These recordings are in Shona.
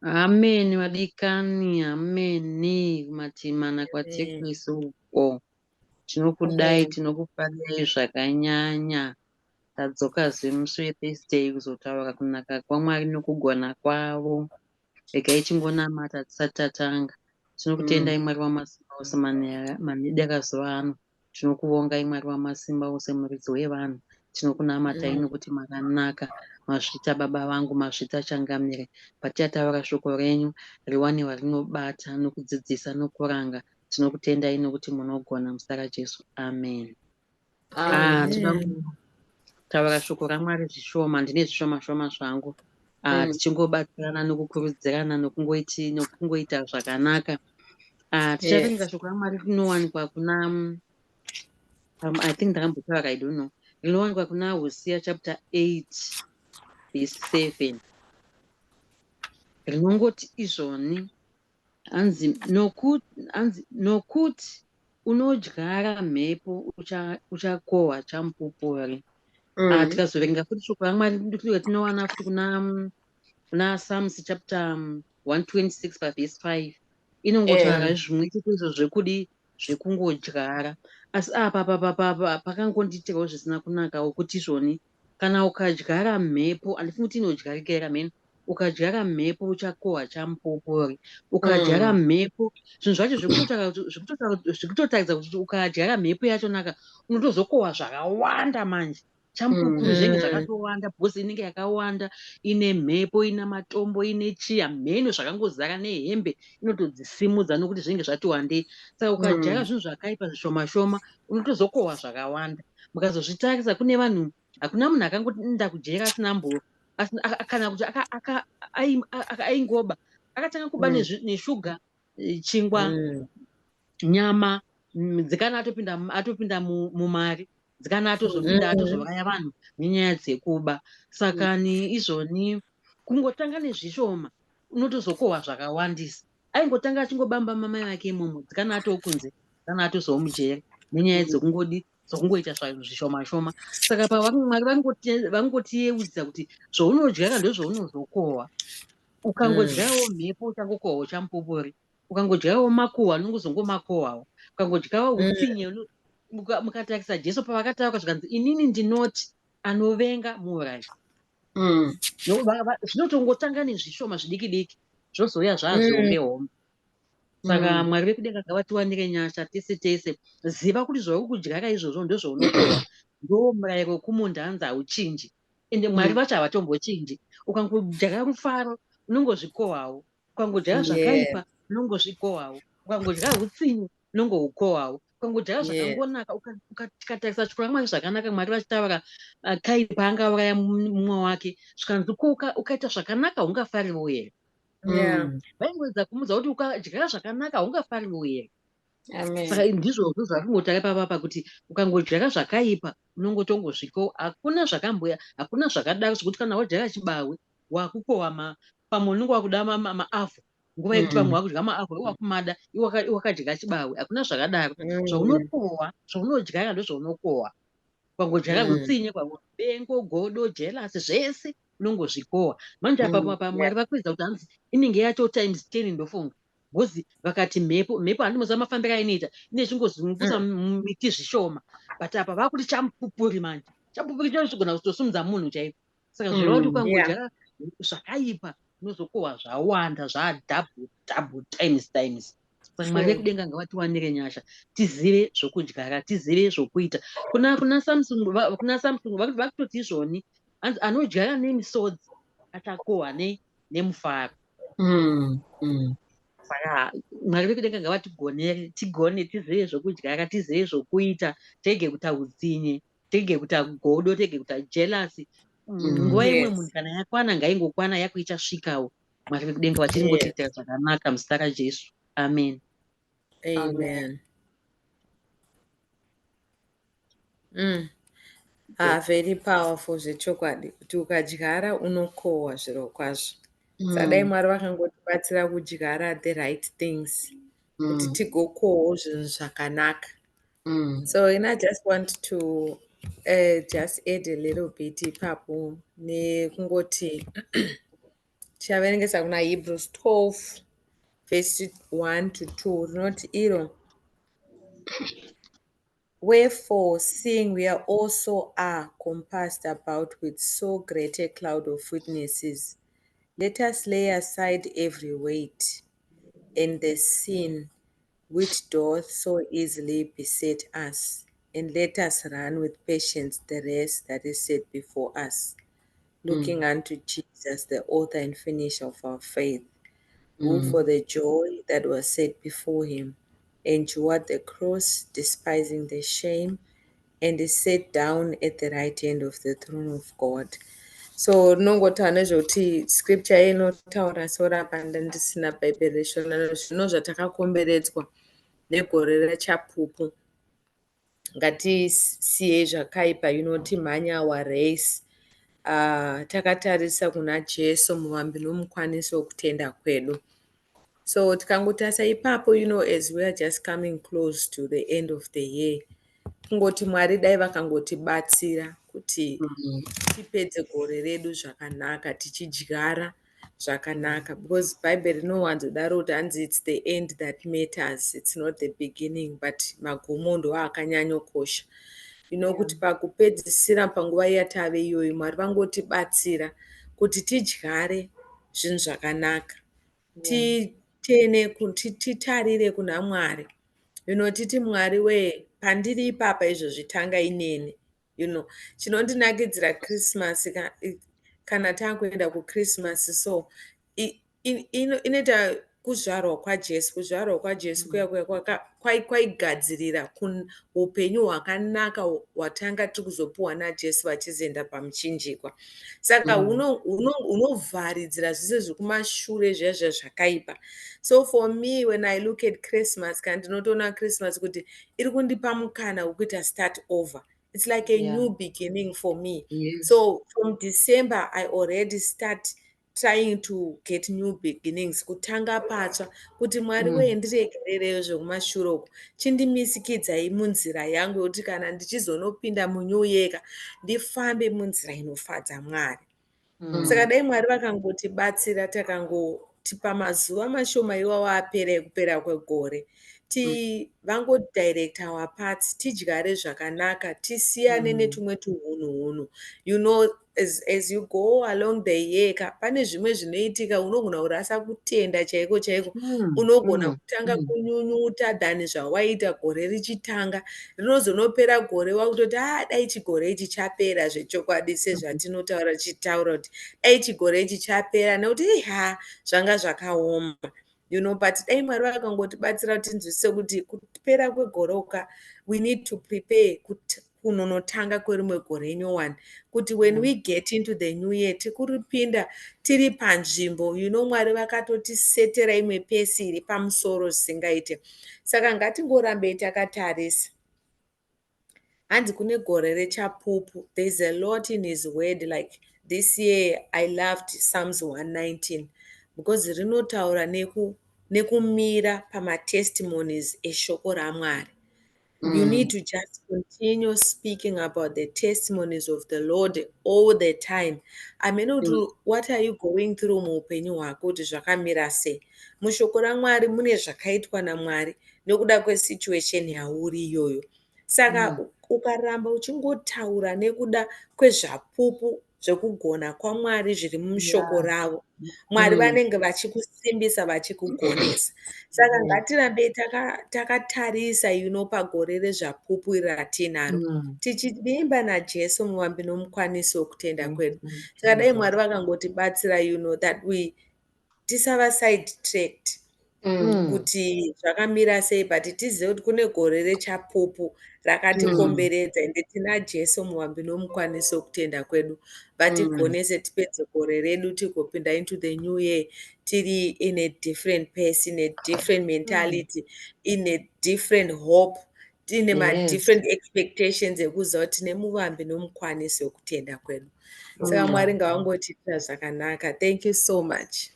Ameni vadikani, ameni kumatimana kwaTekristu uko. Tinokudai, Amen. tinokufadzai zvakanyanya. Tadzoka zvemuswe Thursday kuzotaura kunaka kwaMwari nokugona kwavo. Regai tingonamata tisati tatanga. Tinokutendai Mwari wamasimba ose manedeka zuva ano. Tinokuvongai Mwari wamasimba ose muridzi wevanhu. Tinokunamatai nokuti makanaka. Mazvita baba vangu, mazvita changamire. Patiataura shoko renyu, riwanewa rinobata nokudzidzisa nokuranga. Tinokutendai nokuti munogona muzita raJesu. Amen. Toda Amen. kutaura shoko raMwari zvishoma. Ndine zvishoma shoma zvangu. Tichingobatsirana nokukurudzirana nokungoita zvakanaka. Tichaverenga Yes. shoko raMwari rinowanikwa kuna I think ndakambotaura, I don't know. Rinowanikwa kuna Hosea chapter 8 verse 7. Rinongoti izvoni, hanzi nokuti unodyara mhepo uchakohwa chamupupuri. Tikazoverenga futi shoko raMwari tinowana futi kuna Psalms chapter 126 verse 5. Inongotaura zvimwe chete izvo zvekudi zvekungodyara. Asi apa pakangondiitirawo zvisina kunakawo kuti izvoni kana ukadyara mhepo, handifungi kuti inodyarika here amene, ukadyara mhepo uchakohwa chamupupuri. Ukadyara mhepo, zvinhu zvacho zvikutotaridza kuti ukadyara mhepo yachonaka unotozokohwa zvakawanda manje. Chamupupuri zvinenge zvakatowanda because inenge yakawanda, ine mhepo, ine matombo, ine chiya, mheno zvakangozara nehembe inotodzisimudza nokuti zvinenge zvati wandei. Saka ukadyara zvinhu zvakaipa zvishoma shoma unotozokohwa zvakawanda. Mukazozvitarisa kune vanhu, hakuna munhu akangoenda kujaira asina kana kuti aingoba akatanga kuba neshuga, chingwa, nyama, dzikana atopinda mumari, dzikana atozopinda atozouraya vanhu nenyaya dzekuba. Saka ni izvoni kungotanga nezvishoma unotozokohwa zvakawandisa. Aingotanga achingobamba mamai vake imomo, dzikana atokunze, dzikana atozowo mujeri nenyaya dzokungoita zvishoma shoma. Saka Mwari vangotiyeudza kuti zvaunodyara ndozvaunozokohwa. Ukangodyarawo mhepo uchangokohwawo chamupupuri. Ukangodyarawo makuhwa unongozongomakohwawo. Ukangodyarawo utsinye, mukatarisa Jesu pavakataura zvikanzi inini ndinoti anovenga muurayi. Zvinotongotanga nezvishoma zvidiki diki zvozouya zvazvihombe hombe. Saka Mwari vekudenga ngavatiwanire nyasha tese tese. Ziva kuti zvauri kudyara izvozvo ndozvaunokohwa. Ndo murayiro wekumunhu hanzi hauchinji. Ende Mwari vacho havatombochinji. Ukangodyara rufaro unongozvikohwawo. Ukangodyara zvakaipa unongozvikohwawo. Ukangodyara utsinye unongohukohwawo. Ukangodyara zvakangonaka, ukatarisa shoko raMwari zvakanaka, Mwari vachitaura Kaini paangauraya mumwe wake, zvikanzi ko ukaita zvakanaka hungafariwo here? Vaingoedza kumudza kuti ukadyara zvakanaka hungafariwo here? Saka ndizvozvo zvaringotaura papapa kuti ukangodyara zvakaipa unongotongozvikohwa. Hakuna zvakadaro zvokuti kana wadyara chibawe wakukohwa pamwe unenge wakuda maavho. Nguva yekuti vamwe vakudya maavho iwakumada iwakadyara chibawe. Hakuna zvakadaro. Zvaunodyara ndozvaunokohwa. Ukangodyara utsinye, bengo, godo, jelasi, zvese unongozvikohwa. Manje apa Mwari vakuedza kuti hanzi inenge yacho times 10 ndofunga. Bhozi vakati mhepo handimoziva mafambiro ainoita, ine zvingozungusa miti zvishoma. But apa vakuti chamupupuri manje. Chamupupuri chinogona kutosumudza munhu chaiko. Saka zvireva kuti ukangodyara zvakaipa unozokohwa zvawanda, double times. Saka Mwari vekudenga ngavatiwanire nyasha. Tizive zvokudyara, tizive zvokuita. Kuna Samsung vakutoti izvoni, anodyara nemisodzi achakohwa nemufaro. Saka Mwari vekudenga ngavatigonere, tizive zvokudyara, tizive zvokuita, tirege kuita utsinye, tirege kuita godo, tirege kuita jelasi. Nguva imwe munhu kana yakwana ngaingokwana, yako ichasvikawo. Mwari vekudenga vachiringotiitira zvakanaka muzita raJesu. Amen. Amen. Very powerful zvechokwadi kuti ukadyara unokohwa zviro kwazvo. Sadai Mwari vakangotibatsira kudyara the right things kuti tigokohwawo zvinhu zvakanaka. So I just want to just add a little bit ipapo nekungoti tichaverengesa kuna Hebrews 12 verse 1 to 2 rinoti iro, wherefore, seeing we are also compassed about with so great a cloud of witnesses, let us lay aside every weight and the sin which doth so easily beset us, and let us run with patience the race that is set before us, looking unto Jesus, the author and finisher of our faith, who for the joy that was set before him endured the cross, despising the shame, and is set down at the right hand of the throne of God. So rinongotaura nezvekuti scripture inotaura sorapa ndisina bhaibheri reshona zvino zvatakakomberedzwa negore rechapupu. Ngatisiyei zvakaipa timhanya our race takatarisa kuna Jesu muvambi nomukwanisi wokutenda kwedu. So tikangotarisa ipapo, as we are just coming close to the end of the year, kungoti Mwari dai vakangotibatsira kuti tipedze gore redu zvakanaka, tichidyara zvakanaka, because bhaibheri rinowanzodaro kuti hanzi it's the end that matters, it's not the beginning, but magumo ndo akanyanyokosha. Kuti pakupedzisira panguva yatave iyoyo Mwari vangotibatsira kuti tidyare zvinhu zvakanaka, titarire kuna Mwari, titi Mwari wee, pandiri ipapa izvozvi tanga ineni. Chinondinakidzira Christmas kana takuenda kuChristmas, so inoita kuzvarwa kwaJesu. Kuzvarwa kwaJesu kuya kwaigadzirira upenyu hwakanaka hwatanga tiri kuzopiwa naJesu vachizoenda pamuchinjikwa. Saka hunovharidzira zvese zvekumashure zviya zvakaipa. So for me, when I look at Christmas, kana ndinotoona Christmas kuti iri kundipa mukana wekuita start over. It's like a new beginning for me. Yes. So from December, I already start trying to get new beginnings, kutanga patsva, kuti Mwari wee ndiregerereyo zvekumashure uku, chindimisikidzai munzira yangu yokuti kana ndichizonopinda munew year ndifambe munzira inofadza Mwari. Saka dai Mwari vakangotibatsira takangotipa mazuva mashoma iwawo apera ekupera kwegore, vangodirecta our paths, tidyare zvakanaka, tisiyane netumwe tuhunhu. As you go along the year, pane zvimwe zvinoitika unogona kurasa kutenda chaiko chaiko, unogona kutanga kunyunyuta than zvawaita gore richitanga. Rinozonopera gore wakutoti dai chigore ichi chapera zvechokwadi sezvatinotaura tichitaura kuti dai chigore ichi chapera, nekuti zvanga zvakaoma. But dai Mwari vakangotibatsira kuti tinzwisise kuti kupera kwegore uka we need to prepare kunonotanga kwerimwe gore nyowani, kuti when we get into the new year tikuripinda tiri panzvimbo Mwari vakatotisetera imwe pesi iri pamusoro zvisingaite. Saka ngatingorambei takatarisa. Hanzi kune gore rechapupu, there's a lot in his word. Like this year I loved Psalms 119 because rinotaura nekumira pamatestimonies eshoko raMwari. You need to just continue speaking about the testimonies of the Lord all the time. What are you going through muupenyu hwako kuti zvakamira sei? Mushoko raMwari mune zvakaitwa naMwari nekuda kwesituation yauri iyoyo. Saka ukaramba uchingotaura nekuda kwezvapupu zvekugona kwaMwari zviri mushoko ravo, Mwari vanenge vachikusimbisa vachikugonesa. Saka ngatirambei takatarisa pagore rezvapupu iri ratinaro, tichivimba naJesu muvambi nomukwanisi wokutenda kwedu. Saka dai Mwari vakangotibatsira that we tisava side tracked kuti zvakamira sei, but tizive kuti kune gore rechapupu rakatikomberedza, ende tina Jesu muvambi nomukwanisi wokutenda kwedu, vatigonese tipedze gore redu tigopinda into the new year tiri in a different pace, in a different mentality, in a different hope, tine ma-different expectations ekuziva kuti tine muvambi nomukwanisi wokutenda kwedu. Saka Mwari ngavangotiitira zvakanaka. Thank you so much.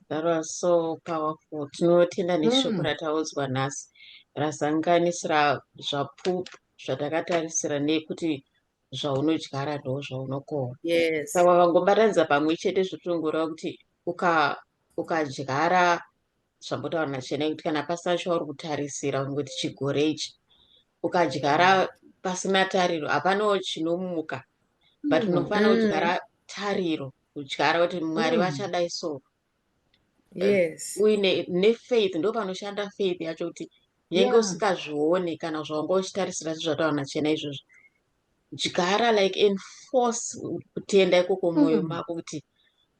That was so powerful. Tinotenda neshoko rataudzwa nhasi rasanganisira zvapupu zvatakatarisira nekuti zvaunodyara ndo zvaunokohwa. Yes. Saka vakangobatanidza pamwe chete zvotongoreva kuti ukadyara zvambotaura naChenai kuti kana pasina chauri kutarisira kungoti chigore ichi ukadyara pasina tariro hapanawo chinomuka, but unofanira kudyara tariro, kudyara kuti Mwari vachadai so. Yes. Uine nefaith ndo panoshanda faith yacho kuti nyenge usingazvioni kana zvawanga uchitarisira sezvataura naChenai izvozvo, dyara like enforce kutenda ikoko mumwoyo mako kuti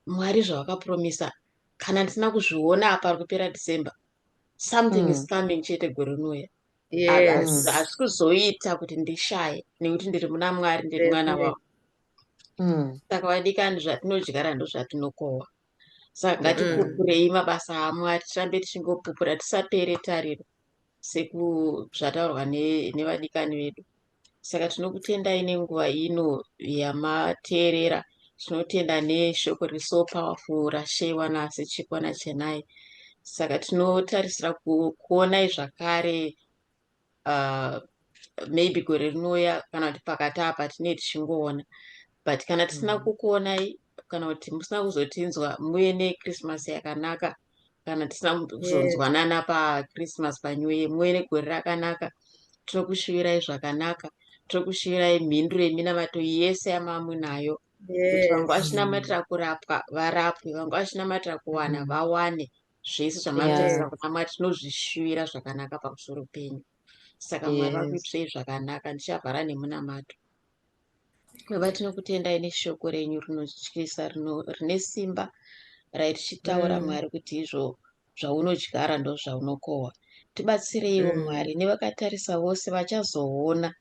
Mwari zvawakapromisa kana ndisina kuzviona apa ari kupera December, something is coming chete gore rinouya. Yes. Hazvisi kuzoita kuti ndishaye nekuti ndiri muna Mwari, ndiri mwana wavo. Saka vadikani zvatinodyara ndo zvatinokohwa. Saka ngatipupurei mabasa aMwari, tirambe tichingopupura, tisapere tariro sekuzvataurwa nevadikani vedu. Saka tinokutendai nenguva ino yamateerera. Tinotenda neshoko riri so powerful rashewa nasi Chipo naChenai. Saka tinotarisira kuonai zvakare maybe gore rinouya kana kuti pakati apa tinee tichingoona. But kana tisina kukuonai kana kuti musina kuzotinzwa, muve neChristmas yakanaka. Kana tisina kuzonzwanana paChristmas paNew Year, muve negore rakanaka. Tinokushuvirai zvakanaka. Tinokushuvirai mhinduro yeminamato yese yamamunayo. Kuti vanga vachinamatira kurapwa varapwe, vanga vachinamatira kuwana vawane. Zvese zvamanotarisira kuna Mwari tinozvishuvira zvakanaka pamusoro penyu. Saka Mwari vakuitirei zvakanaka, ndichavhara nemunamato. Baba, tinokutendai neshoko renyu rinotyisa, rine simba, raitichitaura Mwari kuti izvo zvaunodyara ndo zvaunokohwa. Tibatsireiwo Mwari, nevakatarisa vose vachazoona.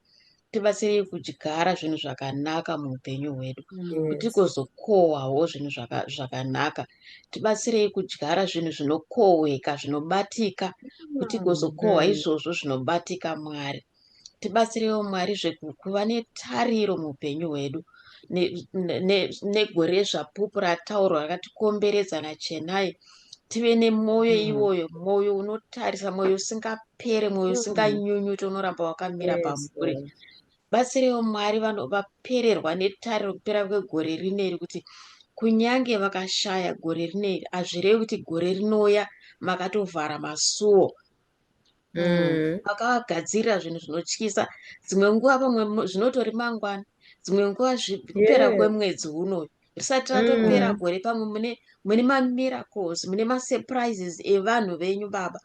Tibatsirei kudyara zvinhu zvakanaka muupenyu hwedu, kuti tigozokohwawo zvinhu zvakanaka. Tibatsirei kudyara zvinhu zvinokohweka, zvinobatika, kuti tigozokohwa izvozvo zvinobatika Mwari. Tibatsireiwo Mwari kuva netariro muupenyu hwedu, negore zvapupu rataurwa rakatikomberedza naChenai. Tive nemwoyo iwoyo, mwoyo unotarisa, mwoyo usingapere, mwoyo usinganyunyuti, unoramba wakamira pamuri. Batsireiwo Mwari vapererwa netariro kupera kwegore rineri, kuti kunyange vakashaya gore rineri, hazvirevi kuti gore rinouya makatovhara masuo. Makavagadzirira zvinhu zvinotyisa. Dzimwe nguva pamwe zvinotori mangwana, dzimwe nguva kupera kwemwedzi unoyu. Risati ratopera gore, pamwe mune mamiracles, mune masurprises evanhu venyu Baba.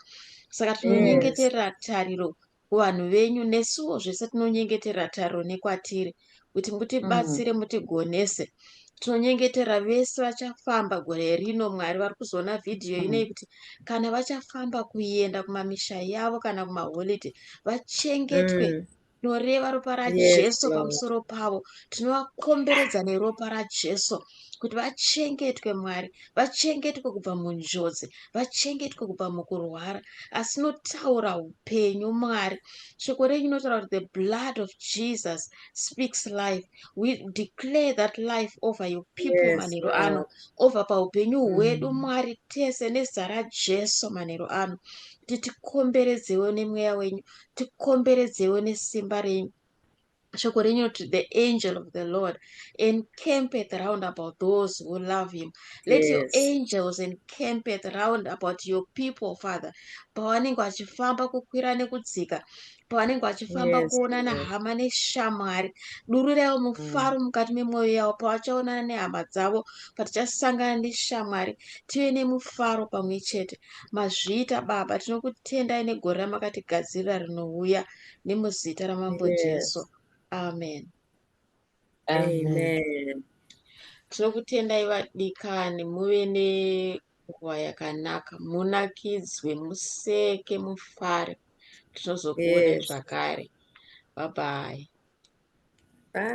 Saka tinonyengeterera tariro kuvanhu venyu, nesuwo zvese tinonyengeterera tariro nekwatiri, kuti mutibatsire, mutigonese. Tinonyengeterera vese vachafamba gore rino Mwari, vari kuzoona vhidhiyo inei, kuti kana vachafamba kuenda kumamisha yavo kana kumaholiday, vachengetwe. Tinoreva ropa raJesu pamusoro pavo. Tinovakomberedza neropa raJesu kuti vachengetwe Mwari, vachengetwe kubva munjodzi, vachengetwe kubva mukurwara. Asi notaura upenyu Mwari, shoko renyu rinotaura kuti the blood of Jesus speaks life. We declare that life over your people manheru ano, over paupenyu hwedu Mwari tese, nezita raJesu manheru ano, kuti tikomberedzewo nemweya wenyu, tikomberedzewo nesimba renyu. Shoko renyu kuti the angel of the Lord encampeth round about those who love him. Let your angels encampeth round about your people, Father. Pavanenge vachifamba kukwira nekudzika, pavanenge vachifamba kuonana hama neshamwari, dururaiwo mufaro mukati memwoyo yavo pavachaonana nehama dzavo, patichasangana neshamwari. Tive nemufaro pamwe chete. Mazviita Baba, tinokutendai negore ramakatigadzirira rinouya, nemuzita ramambo Jesu. Amen. Amen. Tinokutendai vadikani, muve nenguva yakanaka, munakidzwe, museke, mufare. Tinozokuonai zvakare. Bye bye.